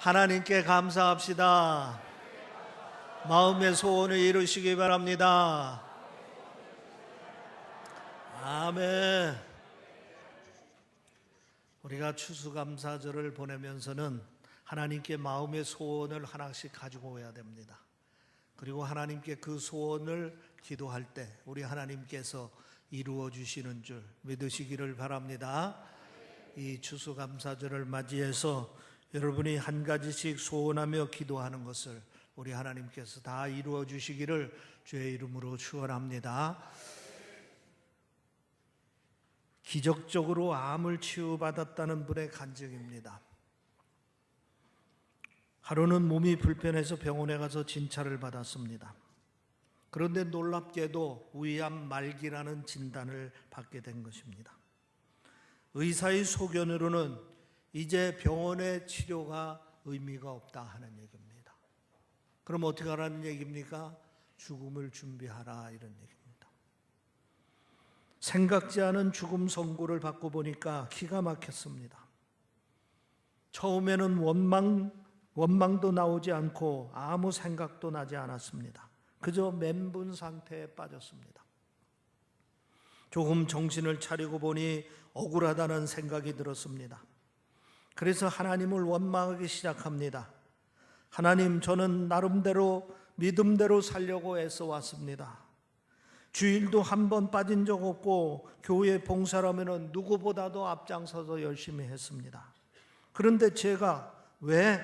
하나님께 감사합시다. 마음의 소원을 이루시기 바랍니다. 아멘. 우리가 추수감사절을 보내면서는 하나님께 마음의 소원을 하나씩 가지고 오야 됩니다. 그리고 하나님께 그 소원을 기도할 때 우리 하나님께서 이루어 주시는 줄 믿으시기를 바랍니다. 이 추수감사절을 맞이해서 여러분이 한 가지씩 소원하며 기도하는 것을 우리 하나님께서 다 이루어 주시기를 주의 이름으로 축원합니다. 기적적으로 암을 치유받았다는 분의 간증입니다. 하루는 몸이 불편해서 병원에 가서 진찰을 받았습니다. 그런데 놀랍게도 위암 말기라는 진단을 받게 된 것입니다. 의사의 소견으로는 이제 병원의 치료가 의미가 없다 하는 얘기입니다. 그럼 어떻게 하라는 얘기입니까? 죽음을 준비하라 이런 얘기입니다. 생각지 않은 죽음 선고를 받고 보니까 기가 막혔습니다. 처음에는 원망도 나오지 않고 아무 생각도 나지 않았습니다. 그저 멘붕 상태에 빠졌습니다. 조금 정신을 차리고 보니 억울하다는 생각이 들었습니다. 그래서 하나님을 원망하기 시작합니다. 하나님, 저는 나름대로 믿음대로 살려고 애써 왔습니다. 주일도 한 번 빠진 적 없고 교회 봉사라면 누구보다도 앞장서서 열심히 했습니다. 그런데 제가 왜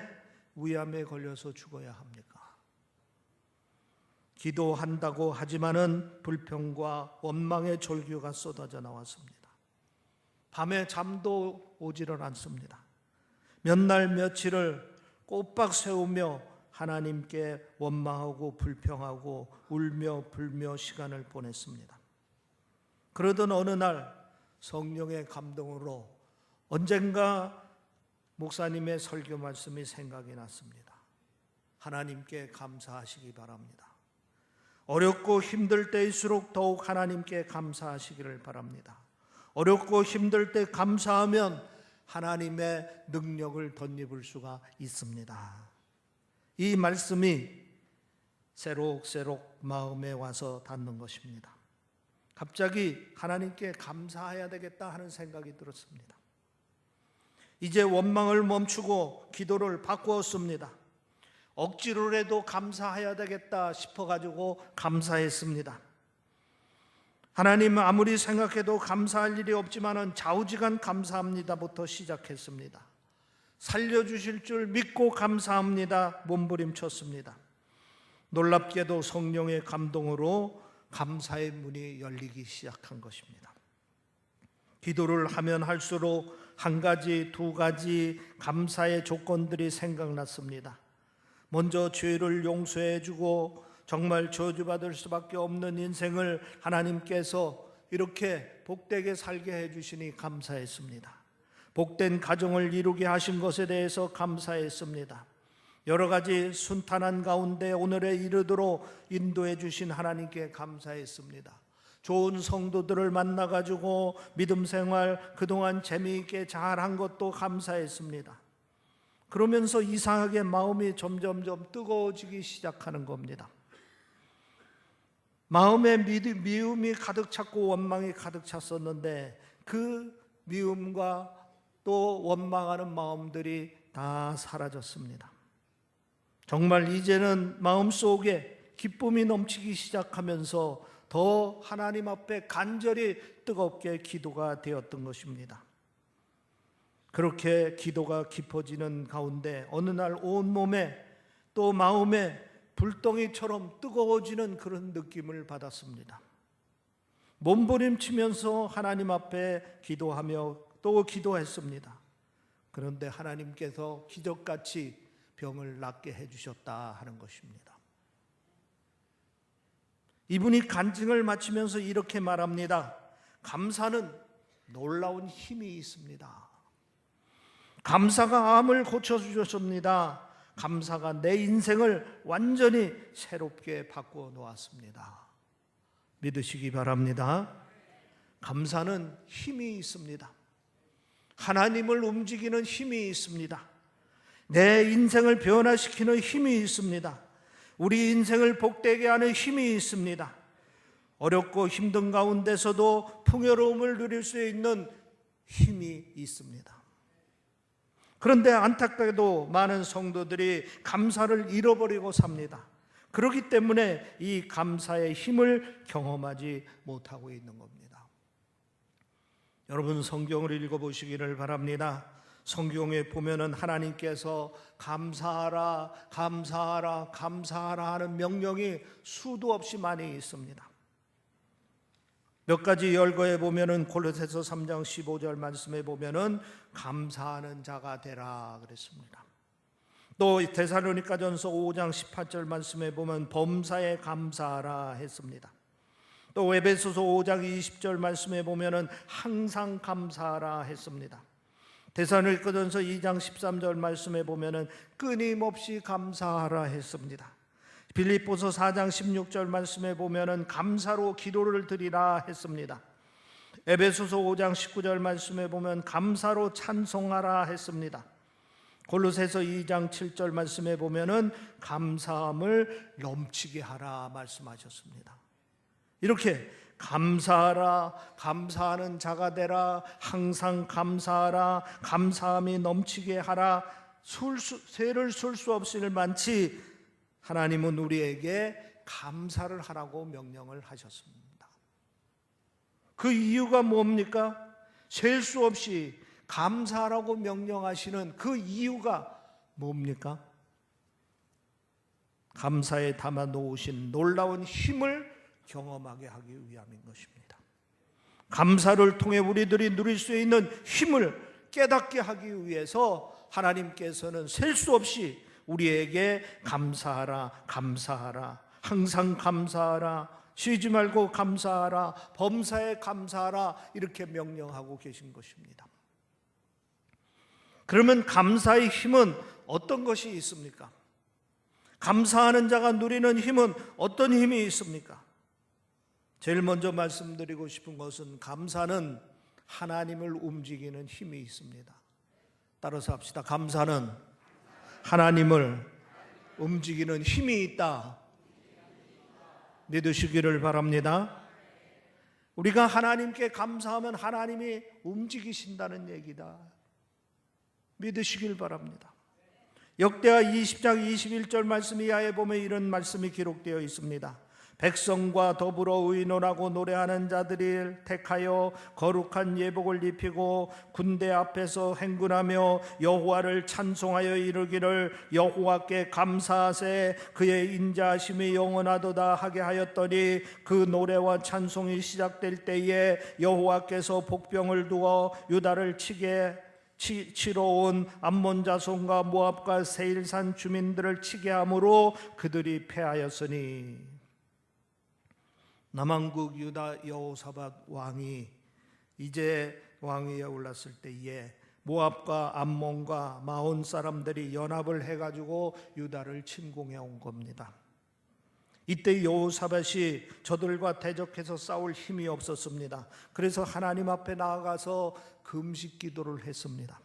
위암에 걸려서 죽어야 합니까? 기도한다고 하지만은 불평과 원망의 절규가 쏟아져 나왔습니다. 밤에 잠도 오지를 않습니다. 몇 날 며칠을 꼬박 세우며 하나님께 원망하고 불평하고 울며 불며 시간을 보냈습니다. 그러던 어느 날 성령의 감동으로 언젠가 목사님의 설교 말씀이 생각이 났습니다. 하나님께 감사하시기 바랍니다. 어렵고 힘들 때일수록 더욱 하나님께 감사하시기를 바랍니다. 어렵고 힘들 때 감사하면 하나님의 능력을 덧입을 수가 있습니다. 이 말씀이 새록새록 마음에 와서 닿는 것입니다. 갑자기 하나님께 감사해야 되겠다 하는 생각이 들었습니다. 이제 원망을 멈추고 기도를 바꾸었습니다. 억지로라도 감사해야 되겠다 싶어가지고 감사했습니다. 하나님, 아무리 생각해도 감사할 일이 없지만은 좌우지간 감사합니다부터 시작했습니다. 살려주실 줄 믿고 감사합니다 몸부림쳤습니다. 놀랍게도 성령의 감동으로 감사의 문이 열리기 시작한 것입니다. 기도를 하면 할수록 한 가지, 두 가지 감사의 조건들이 생각났습니다. 먼저 죄를 용서해 주고 정말 저주받을 수밖에 없는 인생을 하나님께서 이렇게 복되게 살게 해주시니 감사했습니다. 복된 가정을 이루게 하신 것에 대해서 감사했습니다. 여러 가지 순탄한 가운데 오늘에 이르도록 인도해 주신 하나님께 감사했습니다. 좋은 성도들을 만나가지고 믿음 생활 그동안 재미있게 잘한 것도 감사했습니다. 그러면서 이상하게 마음이 점점점 뜨거워지기 시작하는 겁니다. 마음에 미움이 가득 찼고 원망이 가득 찼었는데 그 미움과 또 원망하는 마음들이 다 사라졌습니다. 정말 이제는 마음속에 기쁨이 넘치기 시작하면서 더 하나님 앞에 간절히 뜨겁게 기도가 되었던 것입니다. 그렇게 기도가 깊어지는 가운데 어느 날 온몸에 또 마음에 불덩이처럼 뜨거워지는 그런 느낌을 받았습니다. 몸부림치면서 하나님 앞에 기도하며 또 기도했습니다. 그런데 하나님께서 기적같이 병을 낫게 해주셨다 하는 것입니다. 이분이 간증을 마치면서 이렇게 말합니다. 감사는 놀라운 힘이 있습니다. 감사가 암을 고쳐주셨습니다. 감사가 내 인생을 완전히 새롭게 바꾸어 놓았습니다. 믿으시기 바랍니다. 감사는 힘이 있습니다. 하나님을 움직이는 힘이 있습니다. 내 인생을 변화시키는 힘이 있습니다. 우리 인생을 복되게 하는 힘이 있습니다. 어렵고 힘든 가운데서도 풍요로움을 누릴 수 있는 힘이 있습니다. 그런데 안타깝게도 많은 성도들이 감사를 잃어버리고 삽니다. 그렇기 때문에 이 감사의 힘을 경험하지 못하고 있는 겁니다. 여러분, 성경을 읽어보시기를 바랍니다. 성경에 보면은 하나님께서 감사하라, 감사하라, 감사하라 하는 명령이 수도 없이 많이 있습니다. 몇 가지 열거해 보면은 골로새서 3장 15절 말씀에 보면은 감사하는 자가 되라 그랬습니다. 또 데살로니가전서 5장 18절 말씀에 보면 범사에 감사하라 했습니다. 또 에베소서 5장 20절 말씀에 보면은 항상 감사하라 했습니다. 데살로니가전서 2장 13절 말씀에 보면은 끊임없이 감사하라 했습니다. 빌립보서 4장 16절 말씀에 보면은 감사로 기도를 드리라 했습니다. 에베소서 5장 19절 말씀에 보면 감사로 찬송하라 했습니다. 골로새서 2장 7절 말씀에 보면은 감사함을 넘치게 하라 말씀하셨습니다. 이렇게 감사하라, 감사하는 자가 되라, 항상 감사하라, 감사함이 넘치게 하라, 세를 쓸 수 없이 많지 하나님은 우리에게 감사를 하라고 명령을 하셨습니다. 그 이유가 뭡니까? 셀 수 없이 감사하라고 명령하시는 그 이유가 뭡니까? 감사에 담아 놓으신 놀라운 힘을 경험하게 하기 위함인 것입니다. 감사를 통해 우리들이 누릴 수 있는 힘을 깨닫게 하기 위해서 하나님께서는 셀 수 없이 우리에게 감사하라, 감사하라, 항상 감사하라, 쉬지 말고 감사하라, 범사에 감사하라 이렇게 명령하고 계신 것입니다. 그러면 감사의 힘은 어떤 것이 있습니까? 감사하는 자가 누리는 힘은 어떤 힘이 있습니까? 제일 먼저 말씀드리고 싶은 것은 감사는 하나님을 움직이는 힘이 있습니다. 따라서 합시다. 감사는 하나님을 움직이는 힘이 있다. 믿으시기를 바랍니다. 우리가 하나님께 감사하면 하나님이 움직이신다는 얘기다. 믿으시길 바랍니다. 역대하 20장 21절 말씀 이하에 보면 이런 말씀이 기록되어 있습니다. 백성과 더불어 의논하고 노래하는 자들을 택하여 거룩한 예복을 입히고 군대 앞에서 행군하며 여호와를 찬송하여 이르기를 여호와께 감사하세 그의 인자하심이 영원하도다 하게 하였더니 그 노래와 찬송이 시작될 때에 여호와께서 복병을 두어 유다를 치러 온 암몬 자손과 모압과 세일산 주민들을 치게 함으로 그들이 패하였으니 남왕국 유다 여호사밧 왕이 이제 왕위에 올랐을 때에 모압과 암몬과 마온 사람들이 연합을 해가지고 유다를 침공해 온 겁니다. 이때 여호사밧이 저들과 대적해서 싸울 힘이 없었습니다. 그래서 하나님 앞에 나아가서 금식 기도를 했습니다.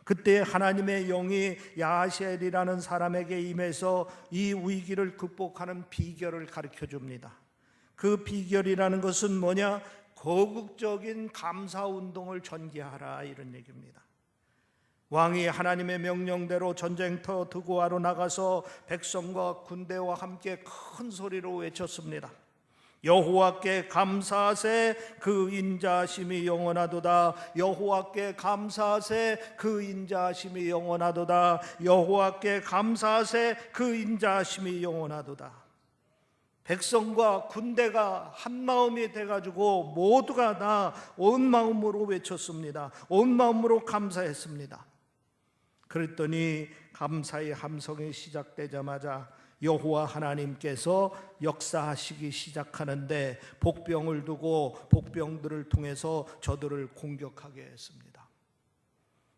그때 하나님의 영이 야하시엘이라는 사람에게 임해서 이 위기를 극복하는 비결을 가르쳐 줍니다. 그 비결이라는 것은 뭐냐? 거국적인 감사운동을 전개하라 이런 얘기입니다. 왕이 하나님의 명령대로 전쟁터 드고아로 나가서 백성과 군대와 함께 큰 소리로 외쳤습니다. 여호와께 감사하세 그 인자하심이 영원하도다. 여호와께 감사하세 그 인자하심이 영원하도다. 여호와께 감사하세 그 인자하심이 영원하도다. 백성과 군대가 한 마음이 돼가지고 모두가 다 온 마음으로 외쳤습니다. 온 마음으로 감사했습니다. 그랬더니 감사의 함성이 시작되자마자 여호와 하나님께서 역사하시기 시작하는데 복병을 두고 복병들을 통해서 저들을 공격하게 했습니다.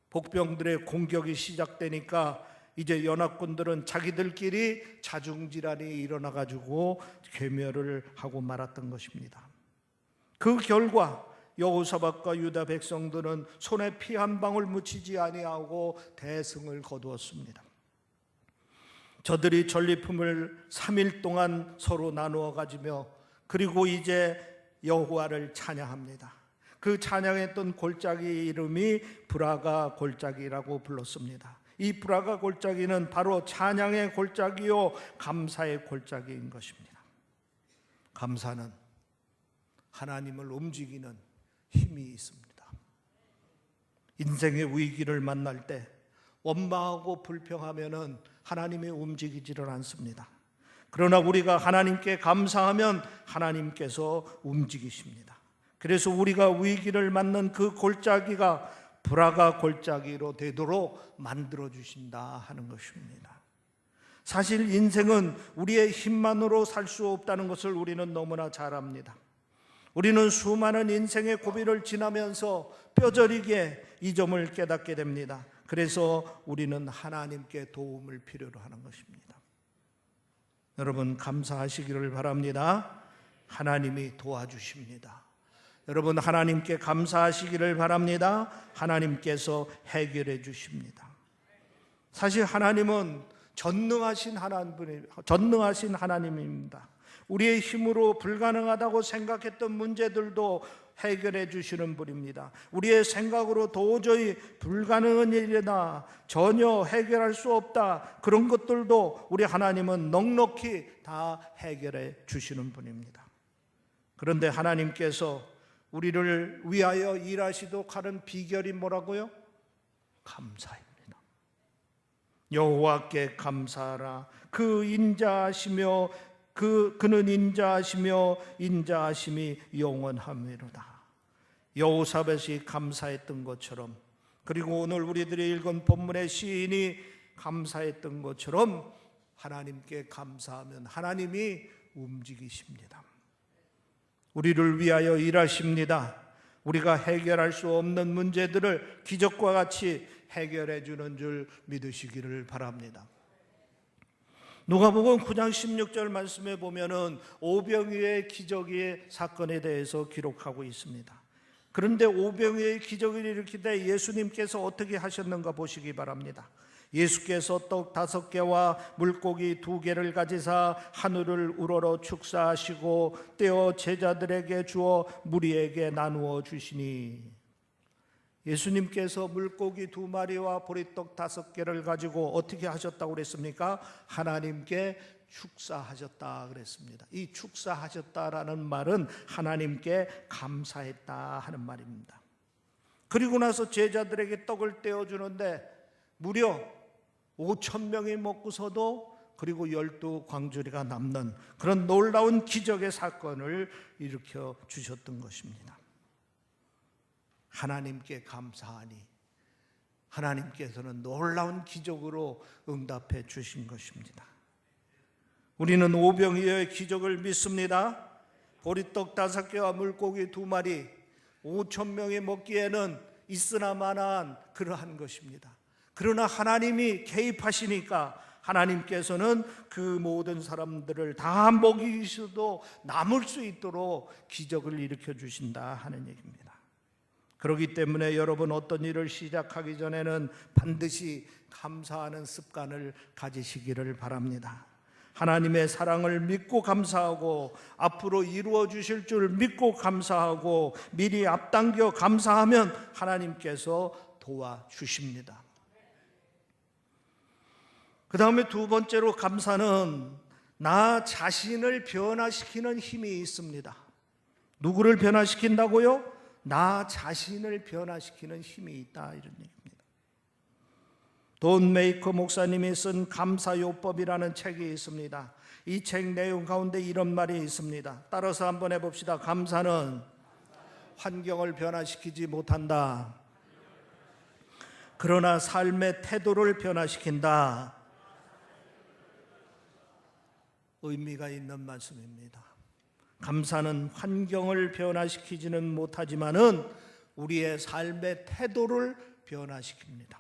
복병들의 공격이 시작되니까 이제 연합군들은 자기들끼리 자중질환이 일어나가지고 괴멸을 하고 말았던 것입니다. 그 결과 여호사밧과 유다 백성들은 손에 피 한 방울 묻히지 아니하고 대승을 거두었습니다. 저들이 전리품을 3일 동안 서로 나누어 가지며 그리고 이제 여호와를 찬양합니다. 그 찬양했던 골짜기 이름이 브라가 골짜기라고 불렀습니다. 이 브라가 골짜기는 바로 찬양의 골짜기요 감사의 골짜기인 것입니다. 감사는 하나님을 움직이는 힘이 있습니다. 인생의 위기를 만날 때 원망하고 불평하면은 하나님이 움직이지를 않습니다. 그러나 우리가 하나님께 감사하면 하나님께서 움직이십니다. 그래서 우리가 위기를 맞는 그 골짜기가 브라가 골짜기로 되도록 만들어 주신다 하는 것입니다. 사실 인생은 우리의 힘만으로 살 수 없다는 것을 우리는 너무나 잘 압니다. 우리는 수많은 인생의 고비를 지나면서 뼈저리게 이 점을 깨닫게 됩니다. 그래서 우리는 하나님께 도움을 필요로 하는 것입니다. 여러분 감사하시기를 바랍니다. 하나님이 도와주십니다. 여러분 하나님께 감사하시기를 바랍니다. 하나님께서 해결해 주십니다. 사실 하나님은 전능하신 하나님입니다. 우리의 힘으로 불가능하다고 생각했던 문제들도 해결해 주시는 분입니다. 우리의 생각으로 도저히 불가능한 일이다, 전혀 해결할 수 없다, 그런 것들도 우리 하나님은 넉넉히 다 해결해 주시는 분입니다. 그런데 하나님께서 우리를 위하여 일하시도록 하는 비결이 뭐라고요? 감사입니다. 여호와께 감사하라. 그는 인자하시며 인자하심이 영원하미로다. 여호사밧이 감사했던 것처럼, 그리고 오늘 우리들이 읽은 본문의 시인이 감사했던 것처럼 하나님께 감사하면 하나님이 움직이십니다. 우리를 위하여 일하십니다. 우리가 해결할 수 없는 문제들을 기적과 같이 해결해 주는 줄 믿으시기를 바랍니다. 누가복음 9장 16절 말씀에 보면은 오병이어의 기적의 사건에 대해서 기록하고 있습니다. 그런데 오병이어의 기적을 일으킬 때 예수님께서 어떻게 하셨는가 보시기 바랍니다. 예수께서 떡 5개와 물고기 2개를 가지사 하늘을 우러러 축사하시고 떼어 제자들에게 주어 무리에게 나누어 주시니, 예수님께서 물고기 2마리와 보리떡 5개를 가지고 어떻게 하셨다고 그랬습니까? 하나님께 축사하셨다 그랬습니다. 이 축사하셨다라는 말은 하나님께 감사했다 하는 말입니다. 그리고 나서 제자들에게 떡을 떼어주는데 무려 5,000명이 먹고서도 그리고 12광주리가 남는 그런 놀라운 기적의 사건을 일으켜 주셨던 것입니다. 하나님께 감사하니 하나님께서는 놀라운 기적으로 응답해 주신 것입니다. 우리는 오병이어의 기적을 믿습니다. 보리떡 5개와 물고기 2마리 5,000명이 먹기에는 있으나마나한 그러한 것입니다. 그러나 하나님이 개입하시니까 하나님께서는 그 모든 사람들을 다 먹이셔도 남을 수 있도록 기적을 일으켜 주신다 하는 얘기입니다. 그렇기 때문에 여러분 어떤 일을 시작하기 전에는 반드시 감사하는 습관을 가지시기를 바랍니다. 하나님의 사랑을 믿고 감사하고 앞으로 이루어 주실 줄 믿고 감사하고 미리 앞당겨 감사하면 하나님께서 도와주십니다. 그 다음에 두 번째로 감사는 나 자신을 변화시키는 힘이 있습니다. 누구를 변화시킨다고요? 나 자신을 변화시키는 힘이 있다, 이런 얘기입니다. 돈 메이커 목사님이 쓴 감사요법이라는 책이 있습니다. 이 책 내용 가운데 이런 말이 있습니다. 따라서 한번 해봅시다. 감사는 환경을 변화시키지 못한다. 그러나 삶의 태도를 변화시킨다. 의미가 있는 말씀입니다. 감사는 환경을 변화시키지는 못하지만은 우리의 삶의 태도를 변화시킵니다.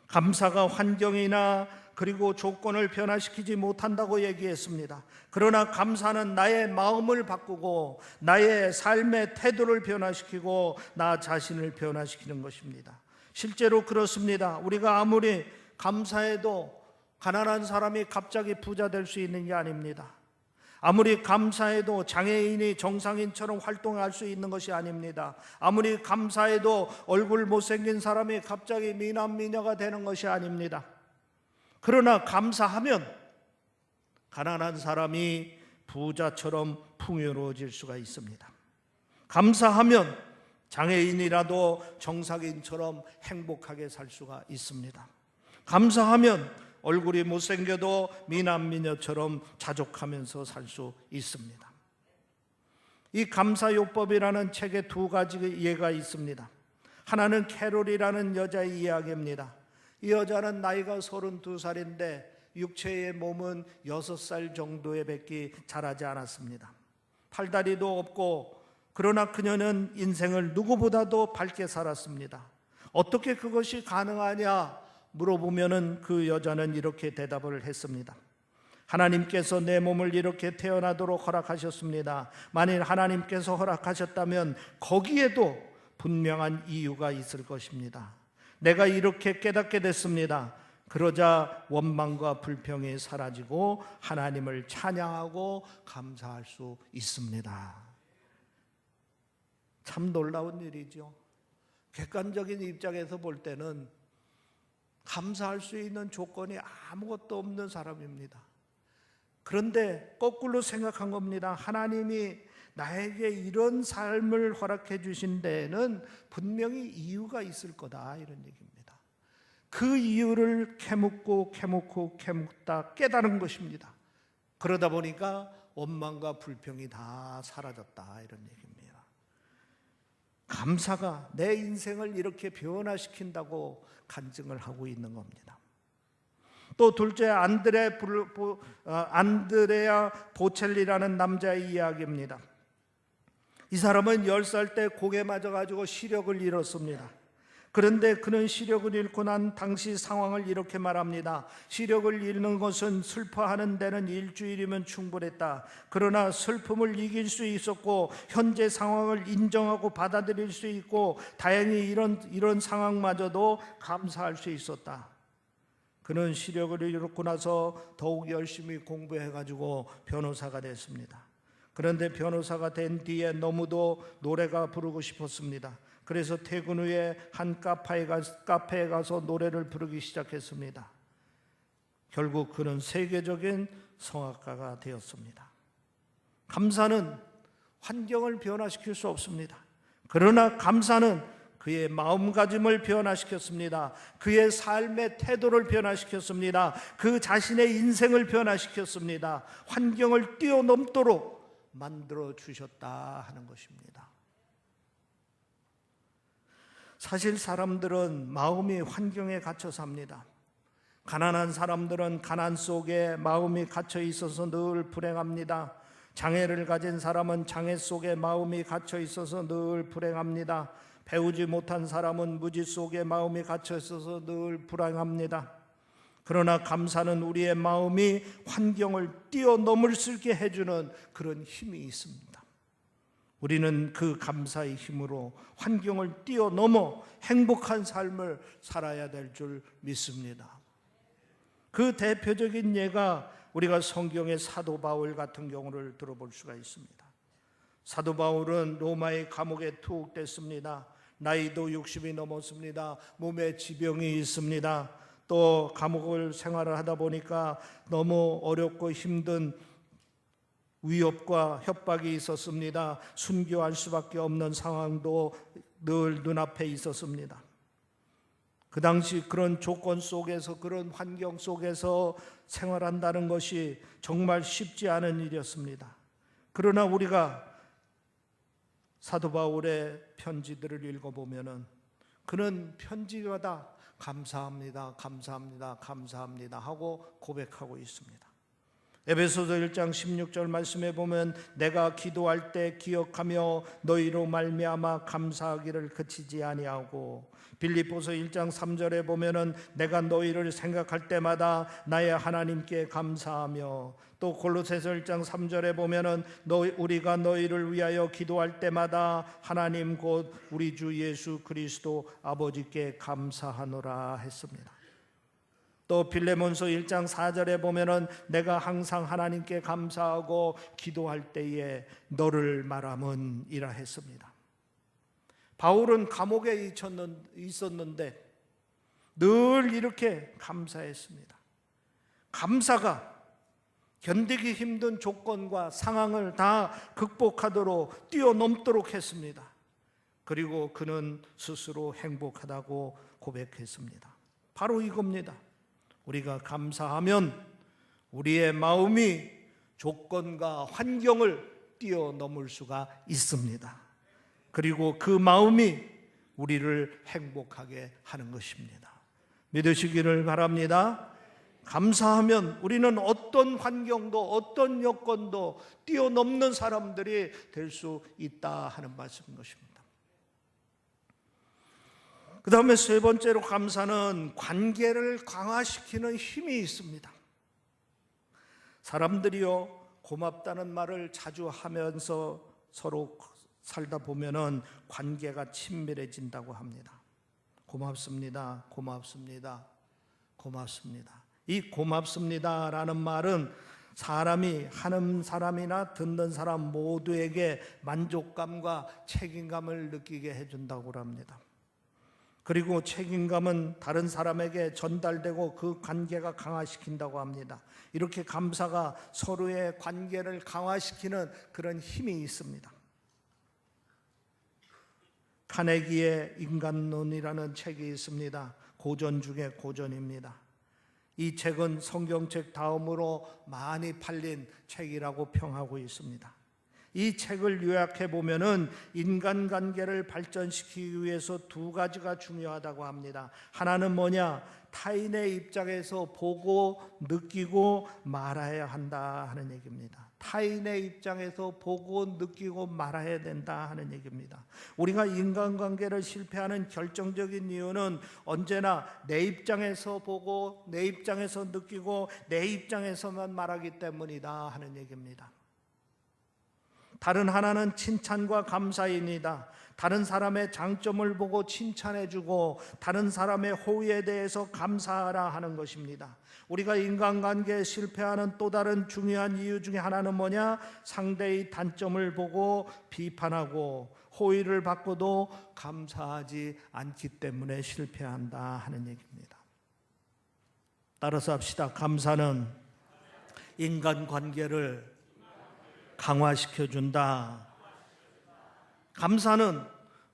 감사가 환경이나 그리고 조건을 변화시키지 못한다고 얘기했습니다. 그러나 감사는 나의 마음을 바꾸고 나의 삶의 태도를 변화시키고 나 자신을 변화시키는 것입니다. 실제로 그렇습니다. 우리가 아무리 감사해도 가난한 사람이 갑자기 부자 될 수 있는 게 아닙니다. 아무리 감사해도 장애인이 정상인처럼 활동할 수 있는 것이 아닙니다. 아무리 감사해도 얼굴 못생긴 사람이 갑자기 미남 미녀가 되는 것이 아닙니다. 그러나 감사하면 가난한 사람이 부자처럼 풍요로워질 수가 있습니다. 감사하면 장애인이라도 정상인처럼 행복하게 살 수가 있습니다. 감사하면 얼굴이 못생겨도 미남미녀처럼 자족하면서 살 수 있습니다. 이 감사요법이라는 책에 두 가지 예가 있습니다. 하나는 캐롤이라는 여자의 이야기입니다. 이 여자는 나이가 32살인데 육체의 몸은 6살 정도의 밖에 자라지 않았습니다. 팔다리도 없고, 그러나 그녀는 인생을 누구보다도 밝게 살았습니다. 어떻게 그것이 가능하냐 물어보면은 그 여자는 이렇게 대답을 했습니다. 하나님께서 내 몸을 이렇게 태어나도록 허락하셨습니다. 만일 하나님께서 허락하셨다면 거기에도 분명한 이유가 있을 것입니다. 내가 이렇게 깨닫게 됐습니다. 그러자 원망과 불평이 사라지고 하나님을 찬양하고 감사할 수 있습니다. 참 놀라운 일이죠. 객관적인 입장에서 볼 때는 감사할 수 있는 조건이 아무것도 없는 사람입니다. 그런데 거꾸로 생각한 겁니다. 하나님이 나에게 이런 삶을 허락해 주신 데에는 분명히 이유가 있을 거다, 이런 얘기입니다. 그 이유를 캐묻다 깨달은 것입니다. 그러다 보니까 원망과 불평이 다 사라졌다, 이런 얘기입니다. 감사가 내 인생을 이렇게 변화시킨다고 간증을 하고 있는 겁니다. 또 둘째, 안드레아 보첼리라는 남자의 이야기입니다. 이 사람은 10살 때 공에 맞아가지고 시력을 잃었습니다. 그런데 그는 시력을 잃고 난 당시 상황을 이렇게 말합니다. 시력을 잃는 것은 슬퍼하는 데는 일주일이면 충분했다. 그러나 슬픔을 이길 수 있었고 현재 상황을 인정하고 받아들일 수 있고 다행히 이런 상황마저도 감사할 수 있었다. 그는 시력을 잃고 나서 더욱 열심히 공부해가지고 변호사가 됐습니다. 그런데 변호사가 된 뒤에 너무도 노래가 부르고 싶었습니다. 그래서 퇴근 후에 한 카페에 가서 노래를 부르기 시작했습니다. 결국 그는 세계적인 성악가가 되었습니다. 감사는 환경을 변화시킬 수 없습니다. 그러나 감사는 그의 마음가짐을 변화시켰습니다. 그의 삶의 태도를 변화시켰습니다. 그 자신의 인생을 변화시켰습니다. 환경을 뛰어넘도록 만들어 주셨다 하는 것입니다. 사실 사람들은 마음이 환경에 갇혀 삽니다. 가난한 사람들은 가난 속에 마음이 갇혀 있어서 늘 불행합니다. 장애를 가진 사람은 장애 속에 마음이 갇혀 있어서 늘 불행합니다. 배우지 못한 사람은 무지 속에 마음이 갇혀 있어서 늘 불행합니다. 그러나 감사는 우리의 마음이 환경을 뛰어넘을 수 있게 해주는 그런 힘이 있습니다. 우리는 그 감사의 힘으로 환경을 뛰어넘어 행복한 삶을 살아야 될 줄 믿습니다. 그 대표적인 예가 우리가 성경의 사도 바울 같은 경우를 들어볼 수가 있습니다. 사도 바울은 로마의 감옥에 투옥됐습니다. 나이도 60이 넘었습니다. 몸에 지병이 있습니다. 또 감옥을 생활을 하다 보니까 너무 어렵고 힘든 위협과 협박이 있었습니다. 순교할 수밖에 없는 상황도 늘 눈앞에 있었습니다. 그 당시 그런 조건 속에서, 그런 환경 속에서 생활한다는 것이 정말 쉽지 않은 일이었습니다. 그러나 우리가 사도 바울의 편지들을 읽어보면은 그는 편지마다 감사합니다, 감사합니다, 감사합니다 하고 고백하고 있습니다. 에베소서 1장 16절 말씀에 보면 내가 기도할 때 기억하며 너희로 말미암아 감사하기를 그치지 아니하고, 빌립보서 1장 3절에 보면은 내가 너희를 생각할 때마다 나의 하나님께 감사하며, 또 골로새서 1장 3절에 보면은 우리가 너희를 위하여 기도할 때마다 하나님 곧 우리 주 예수 그리스도 아버지께 감사하노라 했습니다. 또 빌레몬서 1장 4절에 보면은 내가 항상 하나님께 감사하고 기도할 때에 너를 말함은이라 했습니다. 바울은 감옥에 있었는데 늘 이렇게 감사했습니다. 감사가 견디기 힘든 조건과 상황을 다 극복하도록 뛰어넘도록 했습니다. 그리고 그는 스스로 행복하다고 고백했습니다. 바로 이겁니다. 우리가 감사하면 우리의 마음이 조건과 환경을 뛰어넘을 수가 있습니다. 그리고 그 마음이 우리를 행복하게 하는 것입니다. 믿으시기를 바랍니다. 감사하면 우리는 어떤 환경도 어떤 여건도 뛰어넘는 사람들이 될 수 있다 하는 말씀인 것입니다. 그 다음에 세 번째로 감사는 관계를 강화시키는 힘이 있습니다. 사람들이요, 고맙다는 말을 자주 하면서 서로 살다 보면은 관계가 친밀해진다고 합니다. 고맙습니다, 고맙습니다, 고맙습니다. 이 고맙습니다라는 말은 사람이 하는 사람이나 듣는 사람 모두에게 만족감과 책임감을 느끼게 해준다고 합니다. 그리고 책임감은 다른 사람에게 전달되고 그 관계가 강화시킨다고 합니다. 이렇게 감사가 서로의 관계를 강화시키는 그런 힘이 있습니다. 카네기의 인간론이라는 책이 있습니다. 고전 중에 고전입니다. 이 책은 성경책 다음으로 많이 팔린 책이라고 평하고 있습니다. 이 책을 요약해 보면은 인간관계를 발전시키기 위해서 두 가지가 중요하다고 합니다. 하나는 뭐냐? 타인의 입장에서 보고 느끼고 말아야 한다 하는 얘기입니다. 타인의 입장에서 보고 느끼고 말아야 된다 하는 얘기입니다. 우리가 인간관계를 실패하는 결정적인 이유는 언제나 내 입장에서 보고 내 입장에서 느끼고 내 입장에서만 말하기 때문이다 하는 얘기입니다. 다른 하나는 칭찬과 감사입니다. 다른 사람의 장점을 보고 칭찬해주고 다른 사람의 호의에 대해서 감사하라 하는 것입니다. 우리가 인간관계에 실패하는 또 다른 중요한 이유 중에 하나는 뭐냐? 상대의 단점을 보고 비판하고 호의를 받고도 감사하지 않기 때문에 실패한다 하는 얘기입니다. 따라서 합시다. 감사는 인간관계를 강화시켜준다. 감사는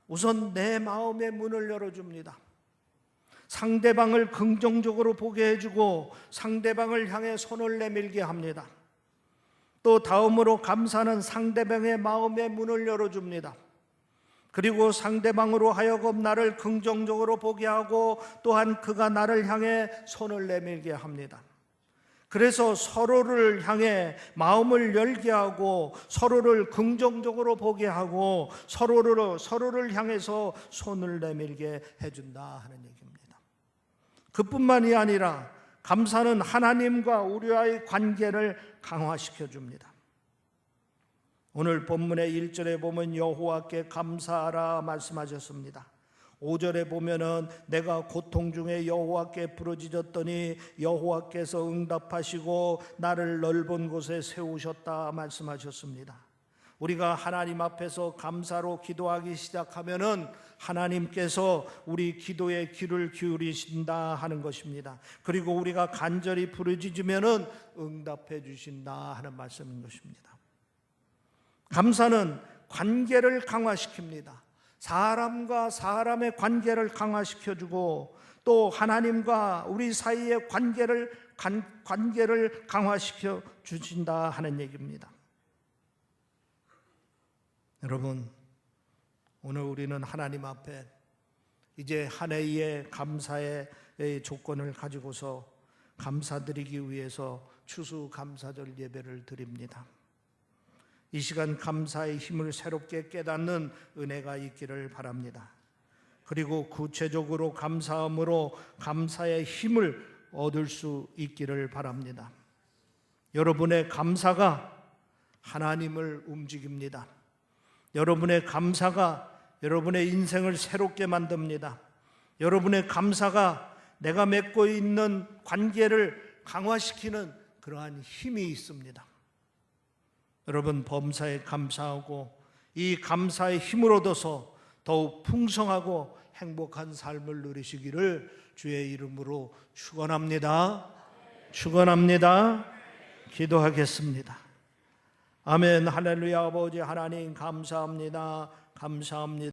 우선 내 마음의 문을 열어줍니다. 상대방을 긍정적으로 보게 해주고 상대방을 향해 손을 내밀게 합니다. 또 다음으로 감사는 상대방의 마음의 문을 열어줍니다. 그리고 상대방으로 하여금 나를 긍정적으로 보게 하고 또한 그가 나를 향해 손을 내밀게 합니다. 그래서 서로를 향해 마음을 열게 하고 서로를 긍정적으로 보게 하고 서로를 향해서 손을 내밀게 해준다 하는 얘기입니다. 그뿐만이 아니라 감사는 하나님과 우리와의 관계를 강화시켜 줍니다. 오늘 본문의 1절에 보면 여호와께 감사하라 말씀하셨습니다. 5절에 보면은 내가 고통 중에 여호와께 부르짖었더니 여호와께서 응답하시고 나를 넓은 곳에 세우셨다 말씀하셨습니다. 우리가 하나님 앞에서 감사로 기도하기 시작하면은 하나님께서 우리 기도에 귀를 기울이신다 하는 것입니다. 그리고 우리가 간절히 부르짖으면은 응답해 주신다 하는 말씀인 것입니다. 감사는 관계를 강화시킵니다. 사람과 사람의 관계를 강화시켜주고 또 하나님과 우리 사이의 관계를 강화시켜 주신다 하는 얘기입니다. 여러분, 오늘 우리는 하나님 앞에 이제 한 해의 감사의 조건을 가지고서 감사드리기 위해서 추수감사절 예배를 드립니다. 이 시간 감사의 힘을 새롭게 깨닫는 은혜가 있기를 바랍니다. 그리고 구체적으로 감사함으로 감사의 힘을 얻을 수 있기를 바랍니다. 여러분의 감사가 하나님을 움직입니다. 여러분의 감사가 여러분의 인생을 새롭게 만듭니다. 여러분의 감사가 내가 맺고 있는 관계를 강화시키는 그러한 힘이 있습니다. 여러분, 범사에 감사하고 이 감사의 힘을 얻어서 더욱 풍성하고 행복한 삶을 누리시기를 주의 이름으로 축원합니다. 축원합니다. 기도하겠습니다. 아멘. 할렐루야. 아버지 하나님 감사합니다. 감사합니다.